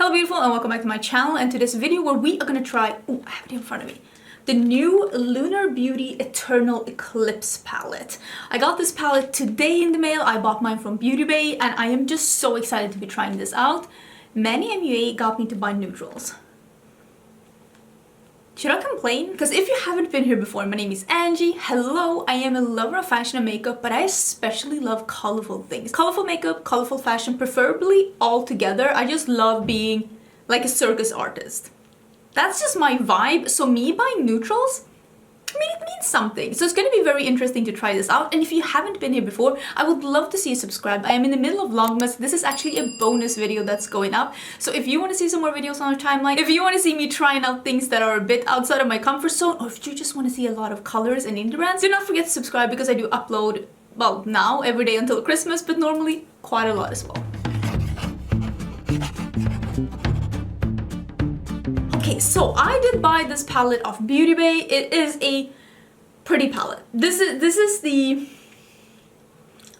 Hello beautiful and welcome back to my channel and to this video where we are gonna try, oh I have it in front of me, the new Lunar Beauty Eternal Eclipse palette. I got this palette today in the mail. I bought mine from Beauty Bay and I am just so excited to be trying this out. Manny MUA got me to buy neutrals. Should I complain? Because if you haven't been here before, my name is Angie. Hello, I am a lover of fashion and makeup, but I especially love colorful things. Colorful makeup, colorful fashion, preferably all together. I just love being like a circus artist. That's just my vibe. So me buying neutrals, I mean, it means something. So it's going to be very interesting to try this out. And if you haven't been here before, I would love to see you subscribe. I am in the middle of Vlogmas. This is actually a bonus video that's going up. So if you want to see some more videos on our timeline, if you want to see me trying out things that are a bit outside of my comfort zone, or if you just want to see a lot of colors and indie brands, do not forget to subscribe because I do upload, well, now every day until Christmas, but normally quite a lot as well. Okay, so I did buy this palette off Beauty Bay. It is a pretty palette. This is the,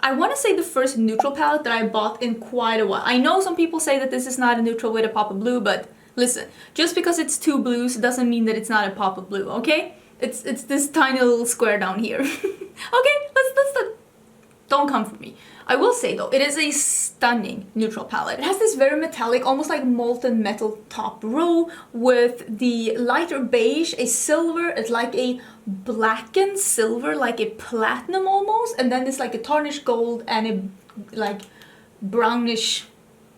I want to say the first neutral palette that I bought in quite a while. I know some people say that this is not a neutral with a pop of blue, but listen, just because it's two blues doesn't mean that it's not a pop of blue, okay? It's this tiny little square down here. Okay, let's don't come for me. I will say though, it is a stunning neutral palette. It has this very metallic, almost like molten metal top row with the lighter beige, a silver, it's like a blackened silver, like a platinum almost, and then it's like a tarnished gold and a like brownish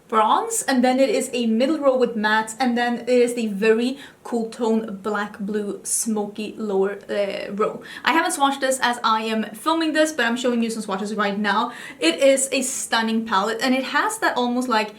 bronze, and then it is a middle row with mattes, and then it is the very cool tone black blue smoky lower row. I haven't swatched this as I am filming this, but I'm showing you some swatches right now. It is a stunning palette and it has that almost like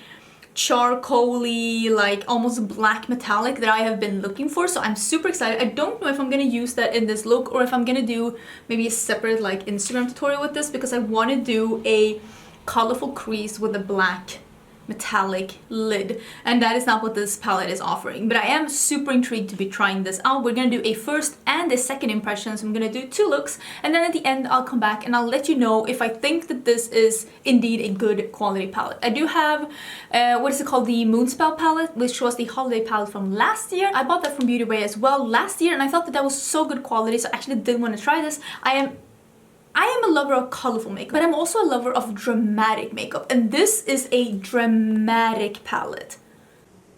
charcoaly, like almost black metallic that I have been looking for, so I'm super excited. I don't know if I'm gonna use that in this look or if I'm gonna do maybe a separate like Instagram tutorial with this, because I want to do a colorful crease with a black metallic lid, and that is not what this palette is offering, but I am super intrigued to be trying this out. We're gonna do a first and a second impression, so I'm gonna do two looks, and then at the end I'll come back and I'll let you know if I think that this is indeed a good quality palette. I do have what is it called, the Moonspell palette, which was the holiday palette from last year. I bought that from Beauty Bay as well last year and I thought that that was so good quality, so I actually did want to try this. I am a lover of colorful makeup, but I'm also a lover of dramatic makeup, and this is a dramatic palette.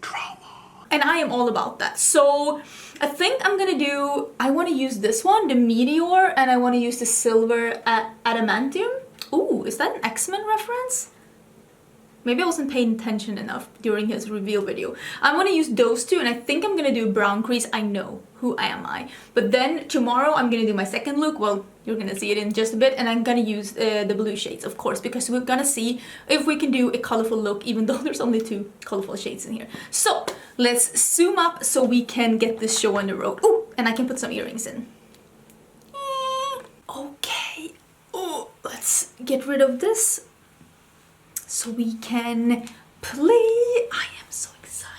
Drama. And I am all about that. So I think I'm gonna do, I want to use this one, the Meteor, and I want to use the Silver Adamantium. Ooh, is that an X-Men reference? Maybe I wasn't paying attention enough during his reveal video. I'm gonna use those two, and I think I'm gonna do brown crease. I know, who am I? But then tomorrow I'm gonna do my second look. Well, you're gonna see it in just a bit, and I'm gonna use the blue shades, of course, because we're gonna see if we can do a colorful look, even though there's only two colorful shades in here. So let's zoom up so we can get this show on the road. Oh, and I can put some earrings in. Okay. Oh, let's get rid of this so we can play. I am so excited.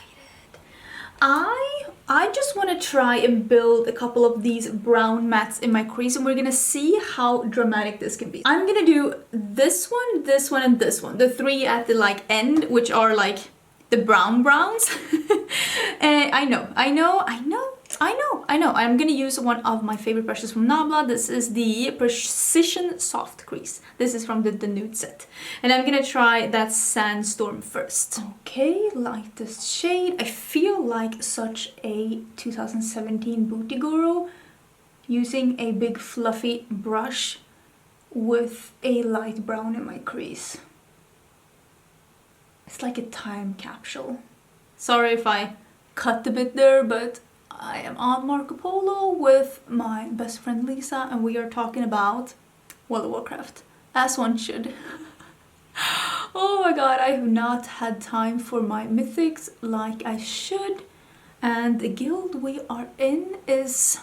I just want to try and build a couple of these brown mattes in my crease, and we're gonna see how dramatic this can be. I'm gonna do this one, and this one. The three at the like end, which are like the brown browns. And I know. I'm gonna use one of my favorite brushes from Nabla. This is the Precision Soft Crease. This is from the nude set. And I'm gonna try that Sandstorm first. Okay, lightest shade. I feel like such a 2017 booty guru using a big fluffy brush with a light brown in my crease. It's like a time capsule. Sorry if I cut a bit there, but I am on Marco Polo with my best friend Lisa, and we are talking about World of Warcraft, as one should. Oh my god, I have not had time for my mythics like I should, and the guild we are in is,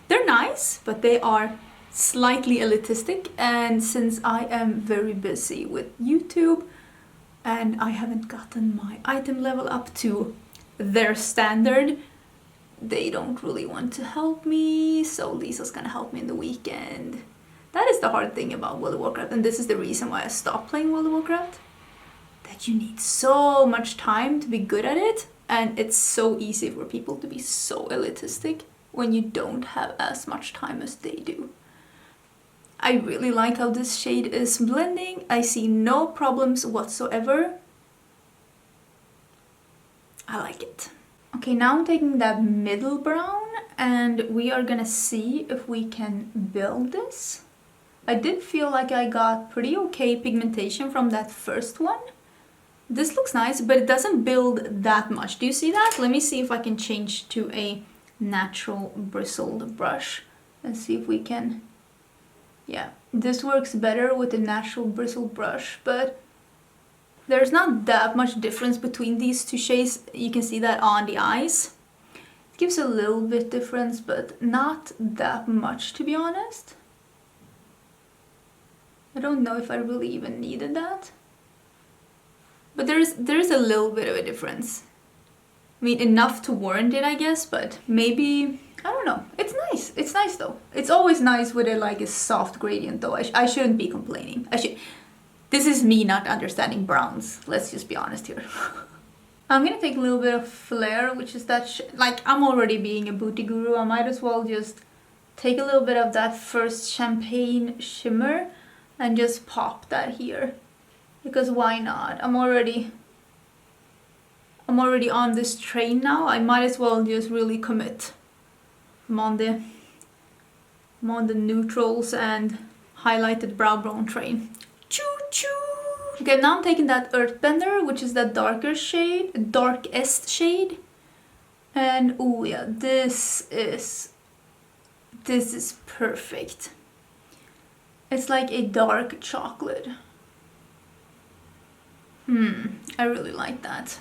they're nice, but they are slightly elitistic, and since I am very busy with YouTube and I haven't gotten my item level up to their standard, they don't really want to help me, so Lisa's gonna help me in the weekend. That is the hard thing about World of Warcraft, and this is the reason why I stopped playing World of Warcraft. that you need so much time to be good at it, and it's so easy for people to be so elitistic when you don't have as much time as they do. I really like how this shade is blending. I see no problems whatsoever. I like it. Okay, now I'm taking that middle brown and we are gonna see if we can build this. I did feel like I got pretty okay pigmentation from that first one. This looks nice, but it doesn't build that much. Do you see that? Let me see if I can change to a natural bristled brush and see if we can... Yeah, this works better with a natural bristled brush, but there's not that much difference between these two shades. You can see that on the eyes. It gives a little bit difference, but not that much, to be honest. I don't know if I really even needed that. But there is a little bit of a difference. I mean, enough to warrant it, I guess, but maybe... I don't know. It's nice. It's nice, though. It's always nice with a soft gradient, though. I shouldn't be complaining. This is me not understanding browns. Let's just be honest here. I'm gonna take a little bit of Flare, which is that... I'm already being a booty guru. I might as well just take a little bit of that first champagne shimmer and just pop that here. Because why not? I'm already on this train now. I might as well just really commit. I'm on the neutrals and highlighted brow bone train. Choo choo! Okay, now I'm taking that Earthbender, which is that darkest shade. And oh yeah, this is perfect. It's like a dark chocolate. I really like that.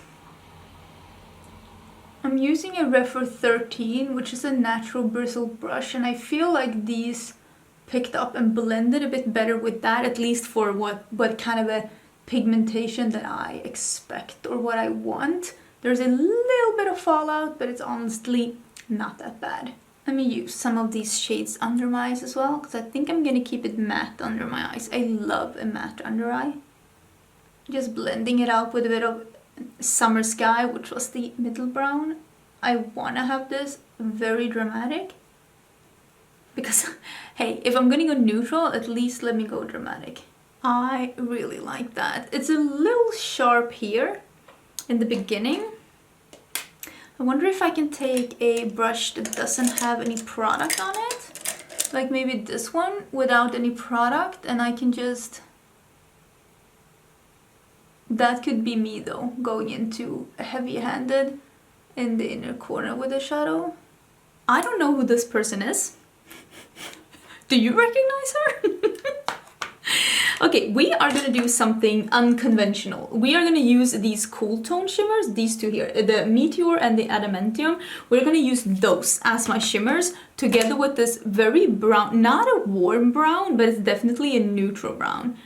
I'm using a Refer 13, which is a natural bristled brush, and I feel like these picked up and blended a bit better with that, at least for what kind of a pigmentation that I expect or what I want. There's a little bit of fallout, but it's honestly not that bad. Let me use some of these shades under my eyes as well, because I think I'm gonna keep it matte under my eyes. I love a matte under eye. Just blending it out with a bit of Summer Sky, which was the middle brown. I want to have this very dramatic. Because, hey, if I'm gonna go neutral, at least let me go dramatic. I really like that. It's a little sharp here in the beginning. I wonder if I can take a brush that doesn't have any product on it. Like maybe this one without any product, and I can just... That could be me though, going into heavy-handed in the inner corner with a shadow. I don't know who this person is. Do you recognize her? Okay, we are gonna do something unconventional. We are gonna use these cool tone shimmers, these two here, the Meteor and the Adamantium. We're gonna use those as my shimmers together with this very brown, not a warm brown, but it's definitely a neutral brown.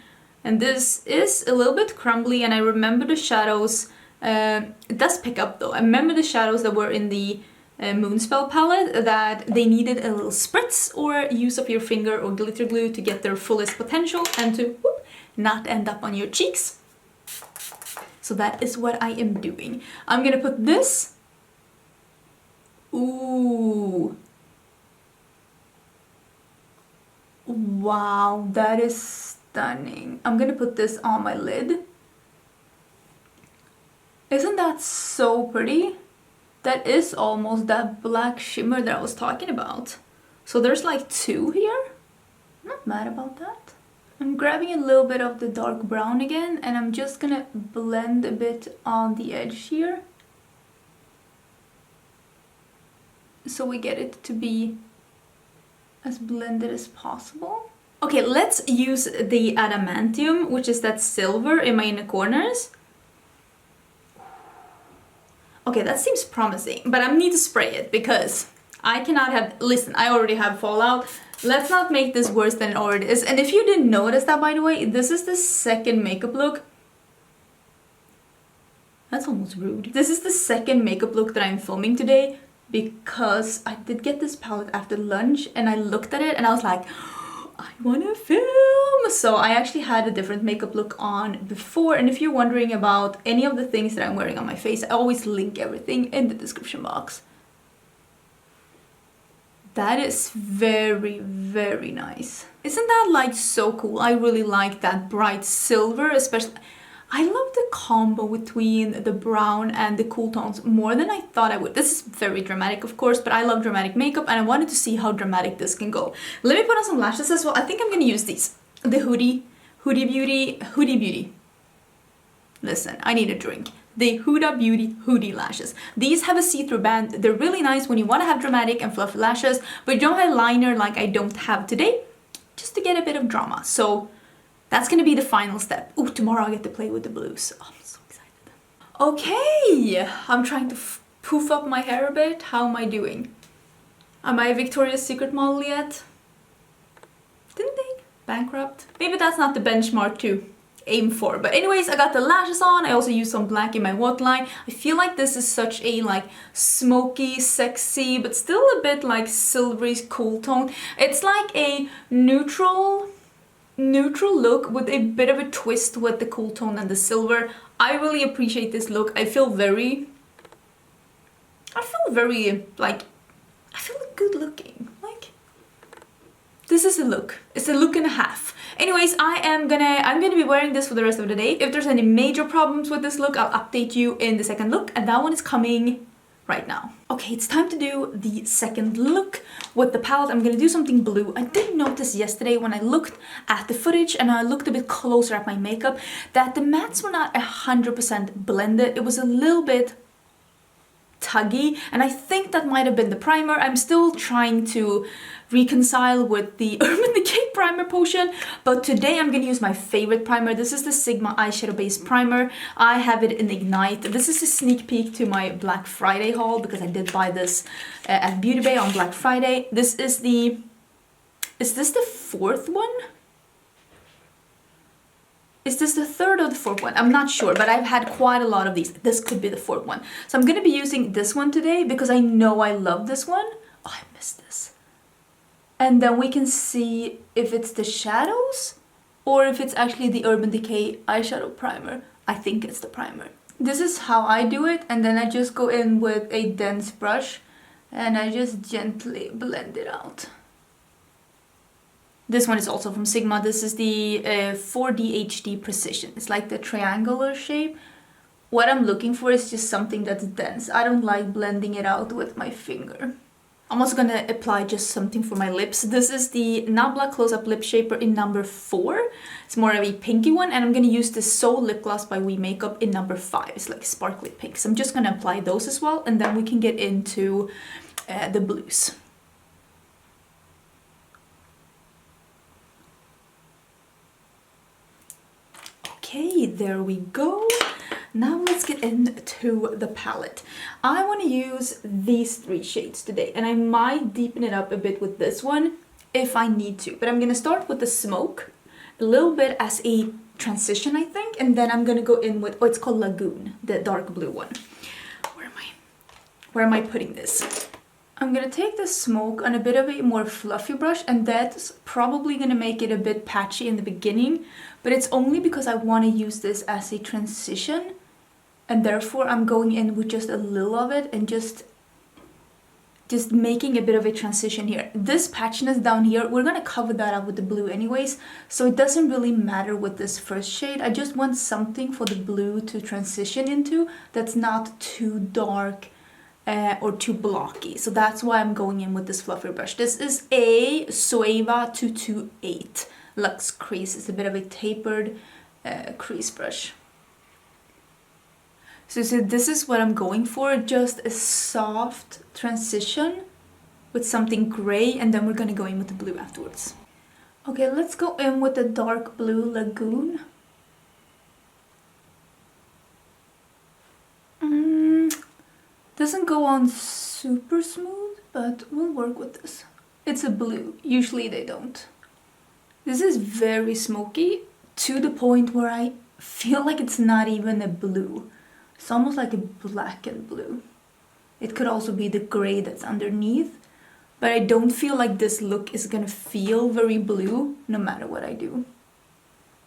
And this is a little bit crumbly, and I remember the shadows, it does pick up though. I remember the shadows that were in the Moonspell palette, that they needed a little spritz or use of your finger or glitter glue to get their fullest potential and to whoop, not end up on your cheeks. So that is what I am doing. I'm gonna put this. Ooh. Wow, that is stunning. I'm gonna put this on my lid. Isn't that so pretty? That is almost that black shimmer that I was talking about. So there's like two here. I'm not mad about that. I'm grabbing a little bit of the dark brown again, and I'm just gonna blend a bit on the edge here. So we get it to be as blended as possible. Okay, let's use the Adamantium, which is that silver in my inner corners. Okay, that seems promising, but I need to spray it because I cannot have... Listen, I already have fallout. Let's not make this worse than it already is. And if you didn't notice that, by the way, this is the second makeup look. That's almost rude. This is the second makeup look that I'm filming today because I did get this palette after lunch and I looked at it and I was like, I wanna film. So I actually had a different makeup look on before, and if you're wondering about any of the things that I'm wearing on my face, I always link everything in the description box. That is very, very nice. Isn't that like so cool? I really like that bright silver, especially. I love the combo between the brown and the cool tones more than I thought I would. This is very dramatic, of course, but I love dramatic makeup and I wanted to see how dramatic this can go. Let me put on some lashes as well. I think I'm gonna use these. The Hoodie Beauty. Listen, I need a drink. The Huda Beauty Hoodie lashes. These have a see-through band. They're really nice when you want to have dramatic and fluffy lashes, but you don't have liner like I don't have today, just to get a bit of drama. So that's gonna be the final step. Oh, tomorrow I get to play with the blues. Oh, I'm so excited. Okay, I'm trying to poof up my hair a bit. How am I doing? Am I a Victoria's Secret model yet? Didn't think. Bankrupt. Maybe that's not the benchmark to aim for. But anyways, I got the lashes on. I also used some black in my waterline. I feel like this is such a like smoky, sexy, but still a bit like silvery, cool tone. It's like a neutral look with a bit of a twist with the cool tone and the silver. I really appreciate this look. I feel very like, I feel good looking. Like, this is a look. It's a look and a half. Anyways, I'm gonna be wearing this for the rest of the day. If there's any major problems with this look, I'll update you in the second look, and that one is coming right now. Okay, it's time to do the second look with the palette. I'm gonna do something blue. I did notice yesterday when I looked at the footage and I looked a bit closer at my makeup that the mattes were not 100% blended. It was a little bit tuggy, and I think that might have been the primer. I'm still trying to reconcile with the Urban Decay primer potion, but today I'm gonna use my favorite primer. This is the Sigma eyeshadow base primer. I have it in Ignite. This is a sneak peek to my Black Friday haul because I did buy this at Beauty Bay on Black Friday. This is the, is this the fourth one? Is this the third or the fourth one? I'm not sure, but I've had quite a lot of these. This could be the fourth one. So I'm gonna be using this one today because I know I love this one. Oh, I missed this. And then we can see if it's the shadows or if it's actually the Urban Decay eyeshadow primer. I think it's the primer. This is how I do it, and then I just go in with a dense brush and I just gently blend it out. This one is also from Sigma. This is the 4D HD Precision. It's like the triangular shape. What I'm looking for is just something that's dense. I don't like blending it out with my finger. I'm also gonna apply just something for my lips. This is the Nabla Close-Up Lip Shaper in number 4. It's more of a pinky one, and I'm gonna use this Soul Lip Gloss by We Makeup in number 5. It's like sparkly pink. So I'm just gonna apply those as well, and then we can get into the blues. Okay, there we go. Now let's get into the palette. I want to use these 3 shades today, and I might deepen it up a bit with this one if I need to. But I'm going to start with the Smoke, a little bit as a transition, I think, and then I'm going to go in with, oh, it's called Lagoon, the dark blue one. Where am I putting this? I'm going to take the Smoke on a bit of a more fluffy brush, and that's probably going to make it a bit patchy in the beginning, but it's only because I want to use this as a transition, and therefore I'm going in with just a little of it and just making a bit of a transition here. This patchiness down here, we're going to cover that up with the blue anyways, so it doesn't really matter with this first shade. I just want something for the blue to transition into that's not too dark or too blocky. So that's why I'm going in with this fluffier brush. This is a Zoeva 228 Luxe crease. It's a bit of a tapered crease brush. So this is what I'm going for, just a soft transition with something gray, and then we're gonna go in with the blue afterwards. Okay, let's go in with the dark blue Lagoon. Doesn't go on super smooth, but we'll work with this. It's a blue. Usually they don't. This is very smoky to the point where I feel like it's not even a blue. It's almost like a black and blue. It could also be the gray that's underneath, But I don't feel like this look is gonna feel very blue no matter what I do.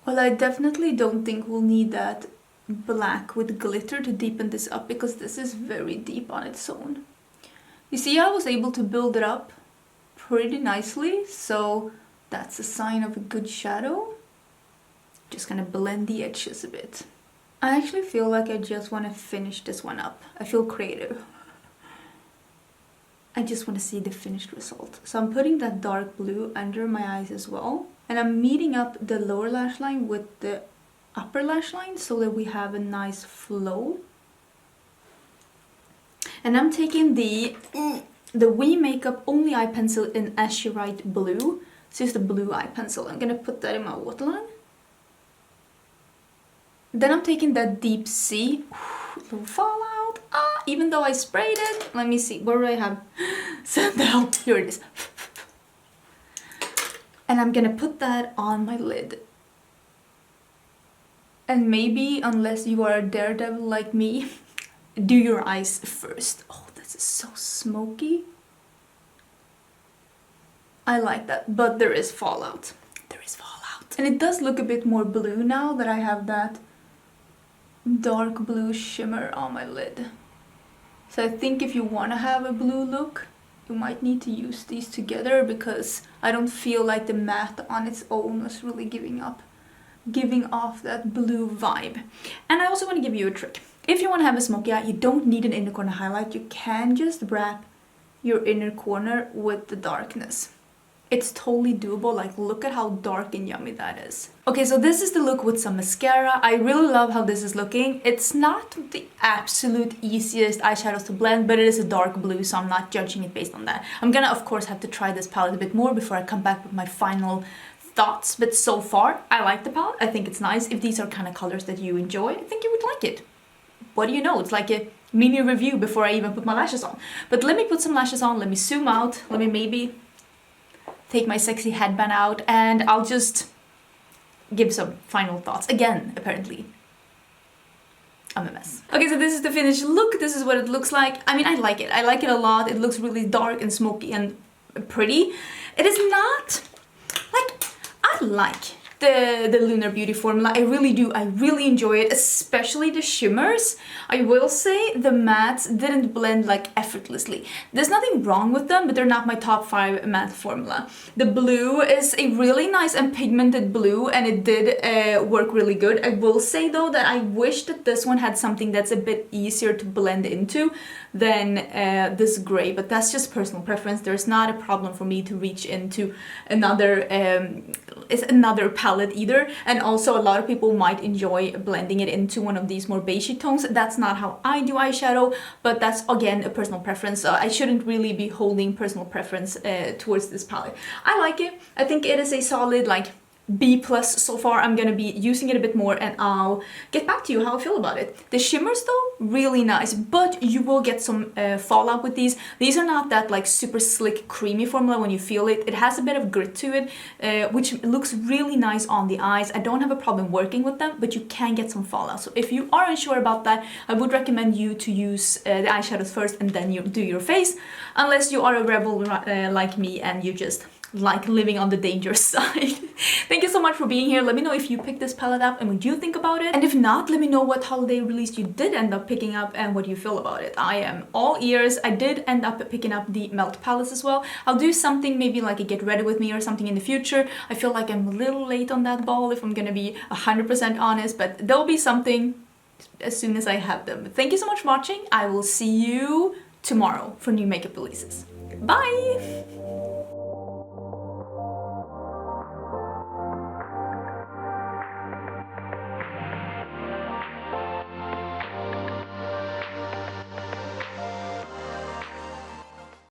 Well, I definitely don't think we'll need that black with glitter to deepen this up because this is very deep on its own. You see, I was able to build it up pretty nicely, so that's a sign of a good shadow. Just gonna blend the edges a bit. I actually feel like I just want to finish this one up. I feel creative. I just want to see the finished result. So I'm putting that dark blue under my eyes as well. And I'm meeting up the lower lash line with the upper lash line so that we have a nice flow. And I'm taking the We Makeup Only Eye Pencil in As She Write Blue. So it's the blue eye pencil. I'm gonna put that in my waterline. Then I'm taking that Deep Sea. Little fallout. Even though I sprayed it. Let me see. Where do I have? Send out. Here it is. And I'm gonna put that on my lid. And maybe, unless you are a daredevil like me, do your eyes first. Oh, this is so smoky. I like that, but there is fallout. There is fallout. And it does look a bit more blue now that I have that dark blue shimmer on my lid. So I think if you want to have a blue look, you might need to use these together because I don't feel like the matte on its own was really giving off that blue vibe. And I also want to give you a trick. If you want to have a smoky eye, you don't need an inner corner highlight. You can just wrap your inner corner with the darkness. It's totally doable. Like, look at how dark and yummy that is. Okay, so this is the look with some mascara. I really love how this is looking. It's not the absolute easiest eyeshadows to blend, but it is a dark blue, so I'm not judging it based on that. I'm gonna, of course, have to try this palette a bit more before I come back with my final thoughts, but so far, I like the palette. I think it's nice. If these are kind of colors that you enjoy, I think you would like it. What do you know? It's like a mini review before I even put my lashes on. But let me put some lashes on, let me zoom out, let me maybe take my sexy headband out, and I'll just give some final thoughts. Again, apparently, I'm a mess. Okay, so this is the finished look. This is what it looks like. I mean, I like it. I like it a lot. It looks really dark and smoky and pretty. It is not, like, I like the Lunar Beauty formula. I really do. I really enjoy it, especially the shimmers. I will say the mattes didn't blend like effortlessly. There's nothing wrong with them, but they're not my top 5 matte formula. The blue is a really nice and pigmented blue, and it did work really good. I will say though that I wish that this one had something that's a bit easier to blend into than this gray, but that's just personal preference. There's not a problem for me to reach into another palette either, and also a lot of people might enjoy blending it into one of these more beigey tones. That's not how I do eyeshadow, but that's again a personal preference. I shouldn't really be holding personal preference towards this palette. I like it. I think it is a solid like B+ so far. I'm gonna be using it a bit more and I'll get back to you how I feel about it. The shimmers though, really nice, but you will get some fallout with these. These are not that like super slick creamy formula when you feel it. It has a bit of grit to it, which looks really nice on the eyes. I don't have a problem working with them, but you can get some fallout. So if you are unsure about that, I would recommend you to use the eyeshadows first and then you do your face, unless you are a rebel like me and you just like living on the dangerous side. Thank you so much for being here. Let me know if you picked this palette up and what you think about it. And if not, let me know what holiday release you did end up picking up and what you feel about it. I am all ears. I did end up picking up the Melt palettes as well. I'll do something maybe like a Get Ready With Me or something in the future. I feel like I'm a little late on that ball if I'm gonna be 100% honest, but there'll be something as soon as I have them. But thank you so much for watching. I will see you tomorrow for new makeup releases. Bye!